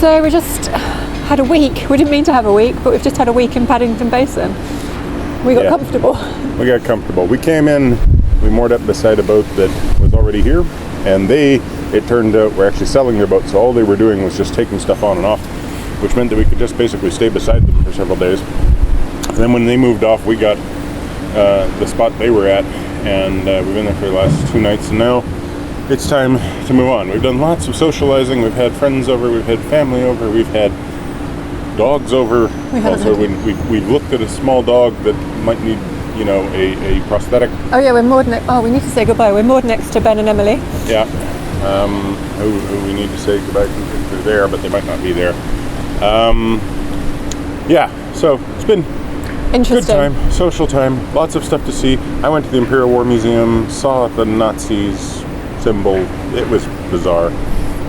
So we just had a week. We didn't mean to have a week, but we've just had a week in Paddington Basin. We got comfortable. We got comfortable. We came in, we moored up beside a boat that was already here, and it turned out, were actually selling their boat, so all they were doing was just taking stuff on and off, which meant that we could just basically stay beside them for several days. And then when they moved off, we got the spot they were at, and we've been there for the last 2 nights, and now it's time to move on. We've done lots of socializing. We've had friends over, we've had family over, we've had dogs over. Also, we've looked at a small dog that might need, a prosthetic. Oh yeah, we're moored we need to say goodbye. We're moored next to Ben and Emily. Yeah. Who we need to say goodbye to. They're there, but they might not be there. So it's been interesting. Good time, social time, lots of stuff to see. I went to the Imperial War Museum, saw the Nazis symbol. It was bizarre.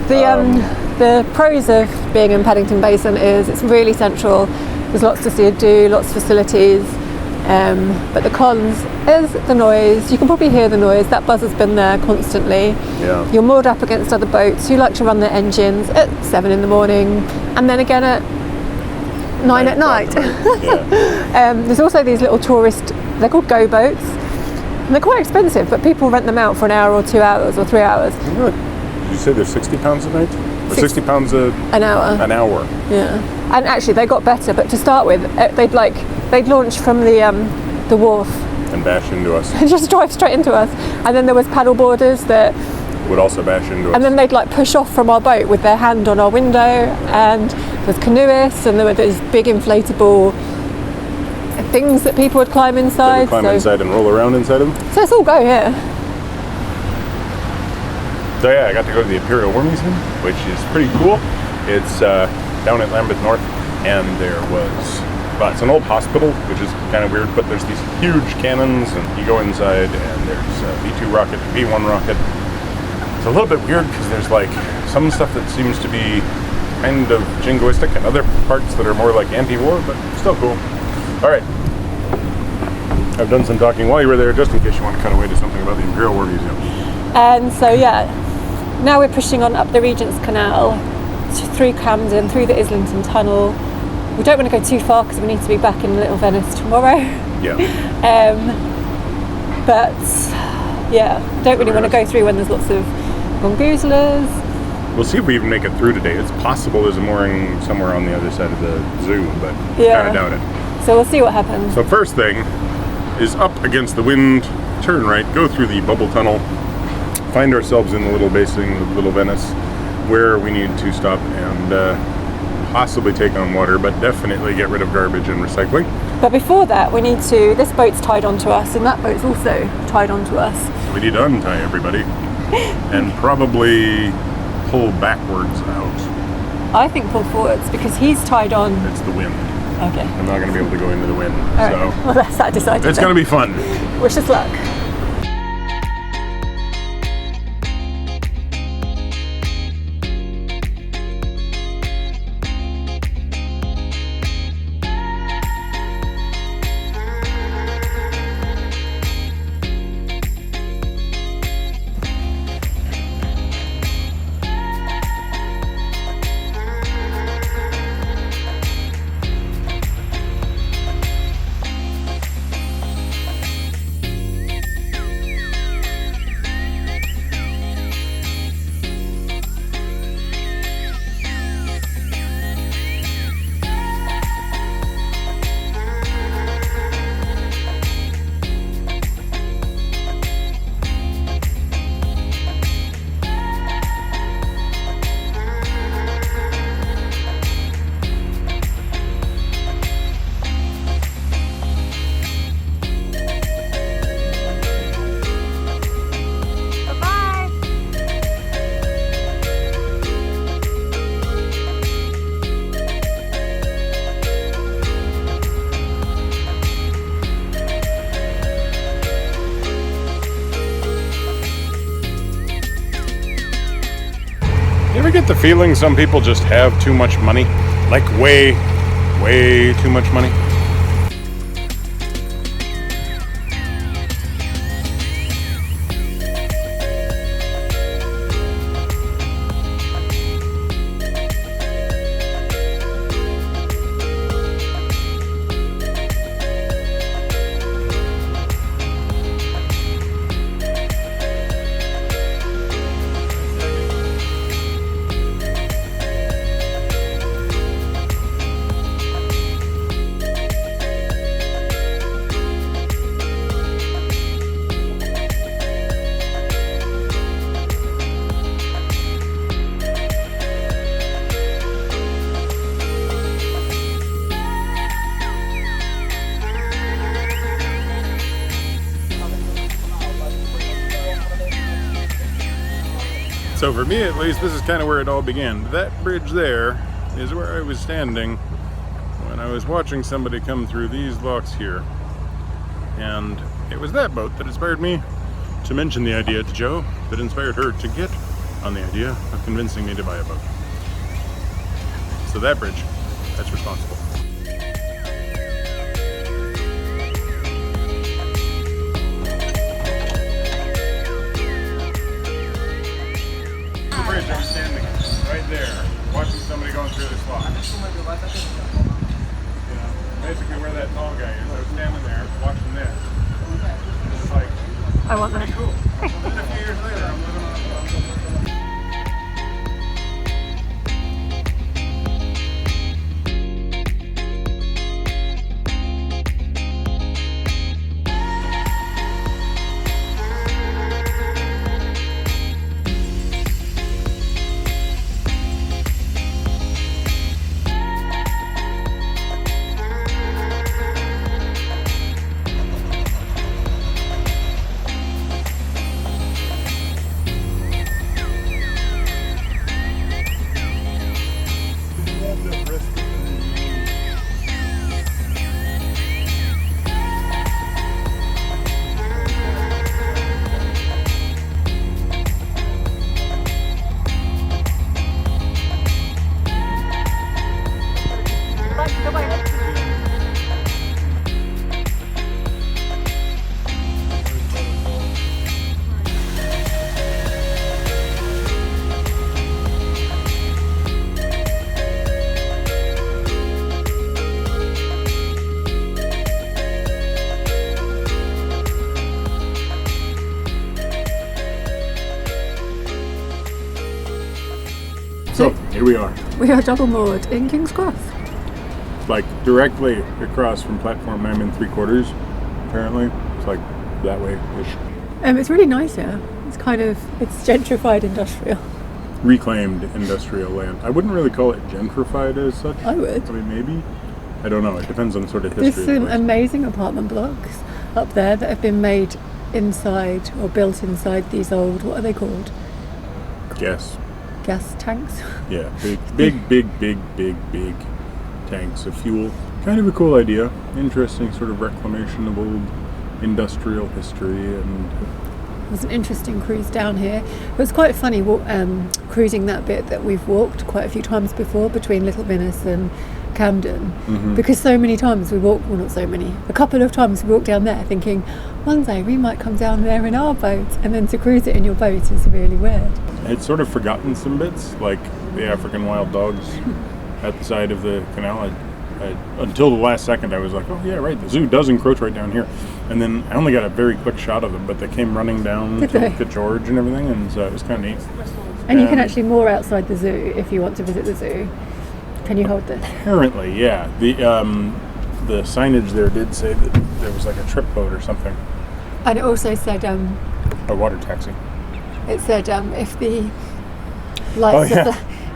The pros of being in Paddington Basin is it's really central. There's lots to see and do, lots of facilities. But the cons is the noise. You can probably hear the noise. That buzz has been there constantly. Yeah. You're moored up against other boats who like to run their engines at 7 in the morning and then again at 9 at night. Yeah. There's also these little they're called go boats. And they're quite expensive, but people rent them out for an hour or 2 hours or 3 hours. Did you say they're £60 a night? Or £60 an hour. An hour. Yeah. And actually they got better, but to start with, they'd launch from the wharf and bash into us. And just drive straight into us. And then there was paddle boarders that would also bash into us. And then they'd push off from our boat with their hand on our window, and there was canoeists, and there were these big inflatable things that people would climb inside. They would climb inside and roll around inside them. So let's all go here. So yeah, I got to go to the Imperial War Museum, which is pretty cool. It's down at Lambeth North, and it's an old hospital, which is kind of weird, but there's these huge cannons, and you go inside, and there's a V2 rocket, a V1 rocket. It's a little bit weird because there's some stuff that seems to be kind of jingoistic, and other parts that are more like anti-war, but still cool. All right. I've done some talking while you were there, just in case you want to cut away to something about the Imperial War Museum. And so now we're pushing on up the Regents Canal, through Camden, through the Islington Tunnel. We don't want to go too far because we need to be back in Little Venice tomorrow. Yeah. Don't really want to go through when there's lots of gongoozlers. We'll see if we even make it through today. It's possible there's a mooring somewhere on the other side of the zoo, but kind of doubt it. So we'll see what happens. So first thing is up against the wind, turn right, go through the bubble tunnel, find ourselves in the little basin of Little Venice, where we need to stop and possibly take on water, but definitely get rid of garbage and recycling. But before that, this boat's tied onto us, and that boat's also tied onto us. So we need to untie everybody and probably pull backwards out. I think pull forwards, because he's tied on. It's the wind. Okay. I'm not going to be able to go into the wind. All right. Well, that's that decided. It's going to be fun. Wish us luck. You ever get the feeling some people just have too much money? Like way too much money? So for me at least, this is kind of where it all began. That bridge there is where I was standing when I was watching somebody come through these locks here. And it was that boat that inspired me to mention the idea to Jo, that inspired her to get on the idea of convincing me to buy a boat. So that bridge, that's responsible. The bridge, I was standing right there, watching somebody going through this lock. Basically where that tall guy is. I was standing there watching this. It's like, I want that. pretty cool. And then a few years later, I'm living on a boat. So, here we are. We are double moored in King's Cross. Like, directly across from platform 9 3/4, apparently. It's like that way-ish. It's really nice here. It's gentrified industrial. Reclaimed industrial land. I wouldn't really call it gentrified as such. I would. I mean, maybe. I don't know. It depends on the sort of history. There's of the some place. amazing apartment blocks up there that have been made inside or built inside these old, what are they called? Yes. Gas tanks. Yeah. Big tanks of fuel. Kind of a cool idea. Interesting sort of reclamation of old industrial history. And It was an interesting cruise down here. It was quite funny cruising that bit that we've walked quite a few times before between Little Venice and Camden, because so many times we walked, well not so many, a couple of times we walked down there thinking one day we might come down there in our boat, and then to cruise it in your boat is really weird. I'd sort of forgotten some bits, like the African wild dogs at the side of the canal. Until the last second I was like, oh yeah, right, the zoo does encroach right down here. And then I only got a very quick shot of them, but they came running down to look at George and everything, and so it was kind of neat. And you can actually moor outside the zoo if you want to visit the zoo. Can you hold this? Apparently, yeah. The signage there did say that there was like a trip boat or something. And it also said A water taxi. it said if the lights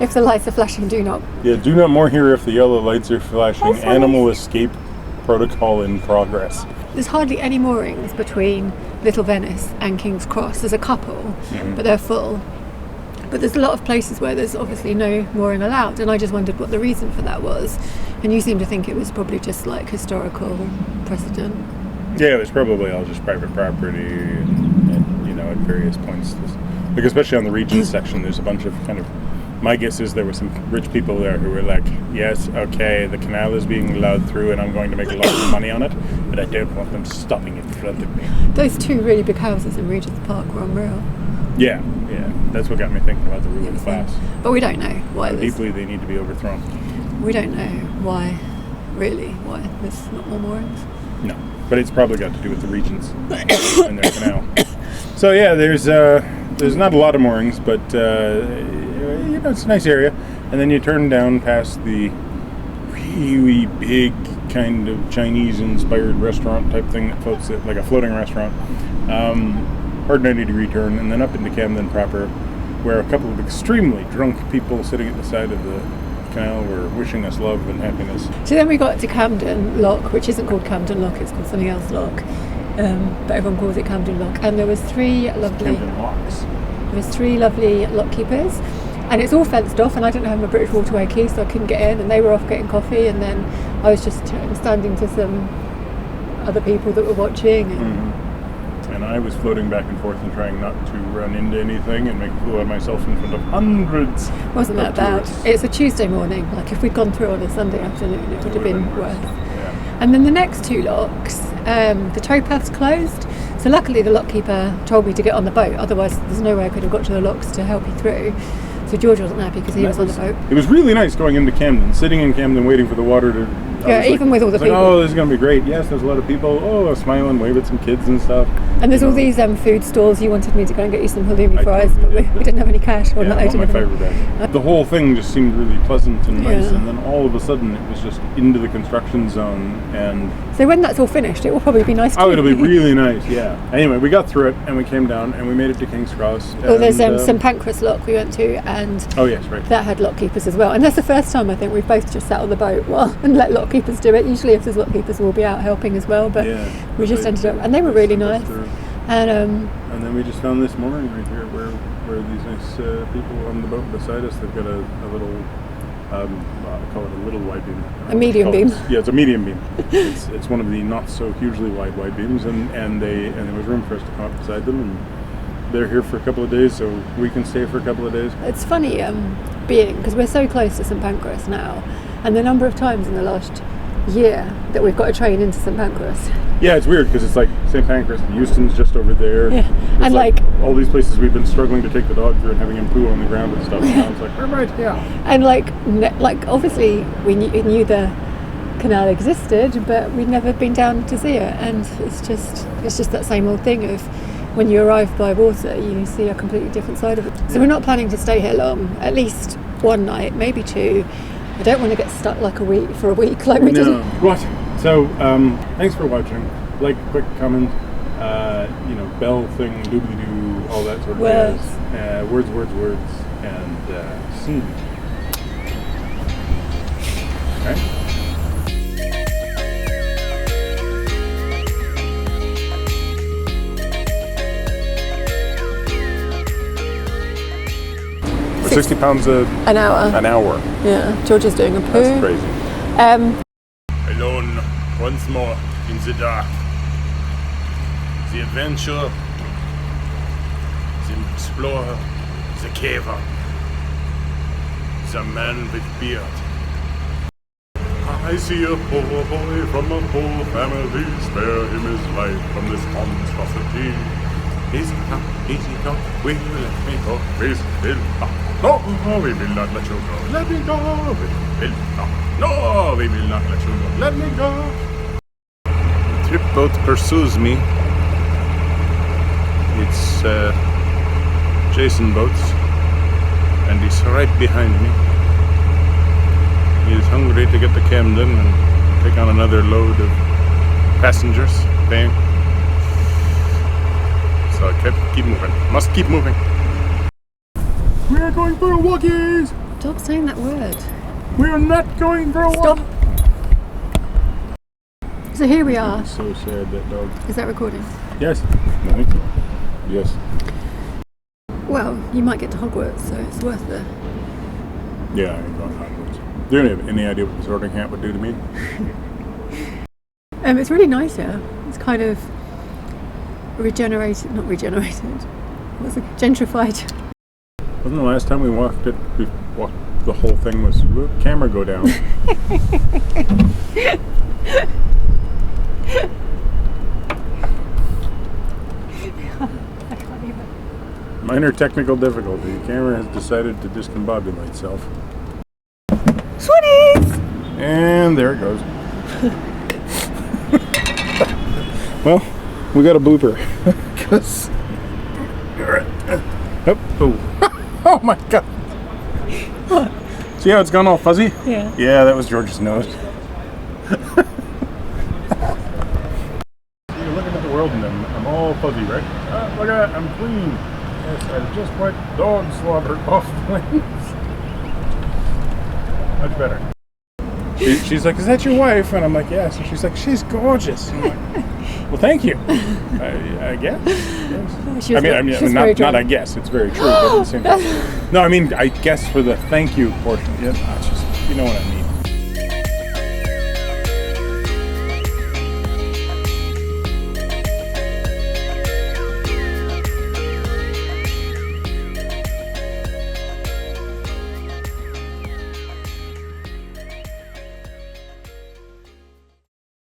if the lights are flashing, do not. Yeah, do not moor here if the yellow lights are flashing. That's Animal nice. escape protocol in progress. There's hardly any moorings between Little Venice and King's Cross. There's a couple, but they're full. But there's a lot of places where there's obviously no mooring allowed, and I just wondered what the reason for that was. And you seem to think it was probably just like historical precedent. Yeah, it was probably all just private property, and you know, at various points. Like especially on the Regents section, there's a bunch of kind of. My guess is there were some rich people there who were like, yes, okay, the canal is being allowed through and I'm going to make a lot of money on it, but I don't want them stopping in front of me. Those two really big houses in Regent's Park were unreal. Yeah, that's what got me thinking about the ruling class. But we don't know why How deeply they need to be overthrown. We don't know why there's not more moorings. No, but it's probably got to do with the Regents and their canal. So yeah, there's not a lot of moorings, but you know, it's a nice area. And then you turn down past the really big kind of Chinese-inspired restaurant type thing that floats it, like a floating restaurant. Hard 90-degree turn, and then up into Camden proper, where a couple of extremely drunk people sitting at the side of the canal were wishing us love and happiness. So then we got to Camden Lock, which isn't called Camden Lock, it's called something else Lock. But everyone calls it Camden Lock. And there was three lovely... Camden Locks. There's 3 lovely lock keepers, and it's all fenced off, and I didn't have my British Waterway key, so I couldn't get in, and they were off getting coffee, and then I was just standing to some other people that were watching. And I was floating back and forth and trying not to run into anything and make a fool out of myself in front of hundreds. Wasn't that of bad? tourists. It's a Tuesday morning. Like if we'd gone through on a Sunday afternoon, it would have been worse. Yeah. And then the next 2 locks, the towpath's closed. So luckily the lockkeeper told me to get on the boat. Otherwise, there's no way I could have got to the locks to help you through. So George wasn't happy because he was on the boat. It was really nice going into Camden, sitting in Camden, waiting for the water to. Yeah, even with all the people. Like, oh, this is going to be great. Yes, there's a lot of people. Oh, I smile and wave at some kids and stuff. And there's all these food stalls. You wanted me to go and get you some halloumi I fries, but we didn't have any cash. Or Yeah, I not my didn't have any. favourite bag. The whole thing just seemed really pleasant and nice, Yeah. and then all of a sudden it was just into the construction zone, and So when that's all finished, it will probably be nice. it'll be really nice. Yeah. Anyway, we got through it and we came down and we made it to King's Cross. Oh, there's and, St Pancras Lock we went to, and Oh yes, right. that had lock keepers as well. And that's the first time I think we've both just sat on the boat and let lock keepers do it. Usually if there's lock keepers we'll be out helping as well, but Yeah. we just ended up, and they were really nice. And And then we just found this mooring right here where these nice people on the boat beside us. They've got a little, I call it a little wide beam. A medium beam. Yeah, it's a medium beam. it's one of the not so hugely wide beams, and there was room for us to come up beside them, and they're here for a couple of days, so we can stay for a couple of days. it's funny being, because we're so close to St Pancras now, and the number of times in the last year that we've got a train into St Pancras. Yeah, it's weird because it's like St Pancras and Euston's just over there. Yeah. It's And like all these places we've been struggling to take the dog through and having him poo on the ground and stuff. And now it's like, we're right here. And like obviously we knew the canal existed, but we'd never been down to see it. And it's just that same old thing of when you arrive by water, you see a completely different side of it. So we're not planning to stay here long. At least one night, maybe 2. I don't want to get stuck like a week like we did. Right. So thanks for watching. Like, quick comment, bell thing, doobly-doo, all that sort of Words. jazz. Words, and scene. Okay. £60 An hour. an hour. Yeah, George is doing a poo. That's crazy. Alone once more in the dark. The adventurer, the explorer, the caver, the man with beard. I see a poor boy from a poor family, spare him his life from this monstrosity. Easy come, will you let me go? Please, will not. No, we will not let you go. Let me go, we will not. No, we will not let you go. Let me go. The trip boat pursues me. It's Jason Boats, and he's right behind me. He is hungry to get to Camden and take on another load of passengers, paying. So I keep moving. Must keep moving. We are going for a walkies. Stop saying that word. We are not going for a Stop. walk. So here we are. So sad, that dog. Is that recording? Yes. I think so. Yes. Well, you might get to Hogwarts, so it's worth it. Yeah, I ain't going Hogwarts. Do you have any idea what the sorting hat would do to me? It's really nice here. It's kind of not regenerated. What's it? Gentrified. Wasn't the last time we walked it? We walked the whole thing was look, camera go down. I can't even. Minor technical difficulty. The camera has decided to discombobulate itself. Swannies! And there it goes. Well, we got a blooper. Cause oh my god. What? See how it's gone all fuzzy? Yeah. Yeah, that was George's nose. You're looking at the world and I'm all fuzzy, right? Look at that, I'm clean. Yes, I've just wiped dog slobber off the lens. Much better. She's like, is that your wife? And I'm like, yes. And she's like, she's gorgeous. I'm like, Well, thank you. I guess. Yes. She was I mean, she was very not I drunk. guess. It's very true. But at the same time, no, I mean, I guess for the thank you portion. Yeah, it's just, you know what I mean.